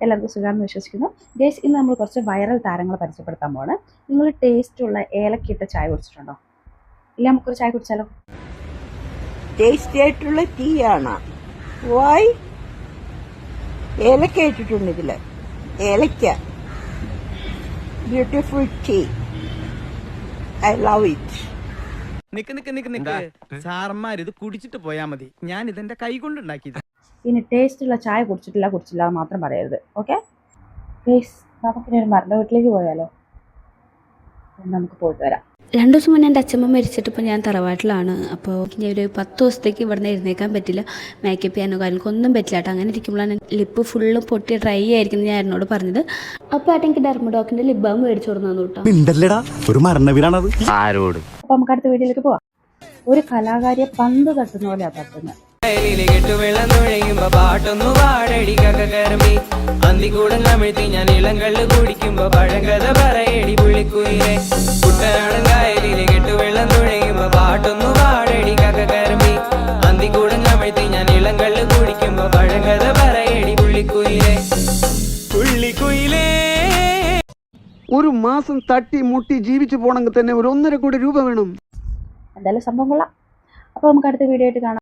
എല്ലാവർക്കും സുഖമാണെന്ന് വിശ്വസിക്കുന്നു. ഗൈസ്, ഇന്ന് നമ്മൾ കുറച്ച് വൈറൽ താരങ്ങളെ പരിചയപ്പെടുത്താൻ പോവാണ്. നിങ്ങൾ ടേസ്റ്റുള്ള ഏലക്കിട്ട ചായ കുടിച്ചിട്ടുണ്ടോ? ഇല്ല, നമുക്കൊരു ചായ കുടിച്ചാലോ? ടേസ്റ്റി ആയിട്ടുള്ള ടീ ആണ്. വൈ? ഏലക്ക ഇട്ടിട്ടുണ്ട് ഇതില്. ഏലക്ക. Beautiful tea. I love it. സാറന്മാർ ഇത് കുടിച്ചിട്ട് പോയാ മതി. ഞാൻ ഇതെന്റെ കൈ കൊണ്ടുണ്ടാക്കിയത്. ഇനി ടേസ്റ്റുള്ള ചായ കുടിച്ചില്ല മാത്രം പറയരുത്. ഓക്കെ ഗൈസ്, നമുക്കിനി ഒരു മരണ വീട്ടിലേക്ക് പോയാലോ? നമുക്ക് പോയിട്ട് വരാം. 2 ദിവസം മുന്നേ എൻ്റെ അച്ഛമ്മ മരിച്ചിട്ടിപ്പോൾ ഞാൻ തറവാട്ടിലാണ്. അപ്പോൾ ഞാൻ ഒരു 10 ദിവസത്തേക്ക് ഇവിടുന്ന് എഴുന്നേക്കാൻ പറ്റില്ല. മേക്കപ്പ് ചെയ്യാനോ കാര്യങ്ങൾക്കൊന്നും പറ്റില്ല കേട്ടോ. അങ്ങനെ ഇരിക്കുമ്പോഴാണ് ലിപ്പ് ഫുള്ള് പൊട്ടി ഡ്രൈ ആയിരിക്കും ഞാൻ എന്നോട് പറഞ്ഞത്. അപ്പോൾ ആട്ടെ എനിക്ക് ഡെർമഡോക്കിൻ്റെ ലിപ് ബാം മേടിച്ചു കൊടുന്നു കേട്ടോ. ഒരു മരണവീടാണത്. ആരോട്? അപ്പോൾ നമുക്ക് അടുത്ത വീഡിയോയിലേക്ക് പോവാം. ഒരു കലാകാരിയെ പന്ത് തട്ടുന്ന പോലെയാണ് തട്ടുന്നത്. പാട്ടൊന്നു പാടടി കരമ്പി അന്തിക്കൂടം കമിഴ്ത്തി ഞാൻ ഇളങ്കള്ള് കുടിക്കുമ്പോ പഴങ്കഥ പറയടി പുള്ളിക്കുയിലെ കുട്ടനാടൻ കായലിലെ കെട്ടുവെള്ളം തുഴയുമ്പോ പാട്ടൊന്നു പാടടി കരമ്പി അന്തിക്കൂടം കമിഴ്ത്തി ഞാൻ ഇളങ്കള്ള് കുടിക്കുമ്പോ പഴങ്കഥ പറയടി പുള്ളിക്കുയിലെ പുള്ളിക്കുയിലേ. ഒരു മാസം തട്ടി മുട്ടി ജീവിച്ചു പോണെങ്കിൽ തന്നെ ഒരു 1.5 കോടി രൂപ വേണം. എന്തായാലും സംഭവം കൊള്ളാം. അപ്പോൾ നമുക്ക് അടുത്ത വീഡിയോ ആയിട്ട് കാണാം.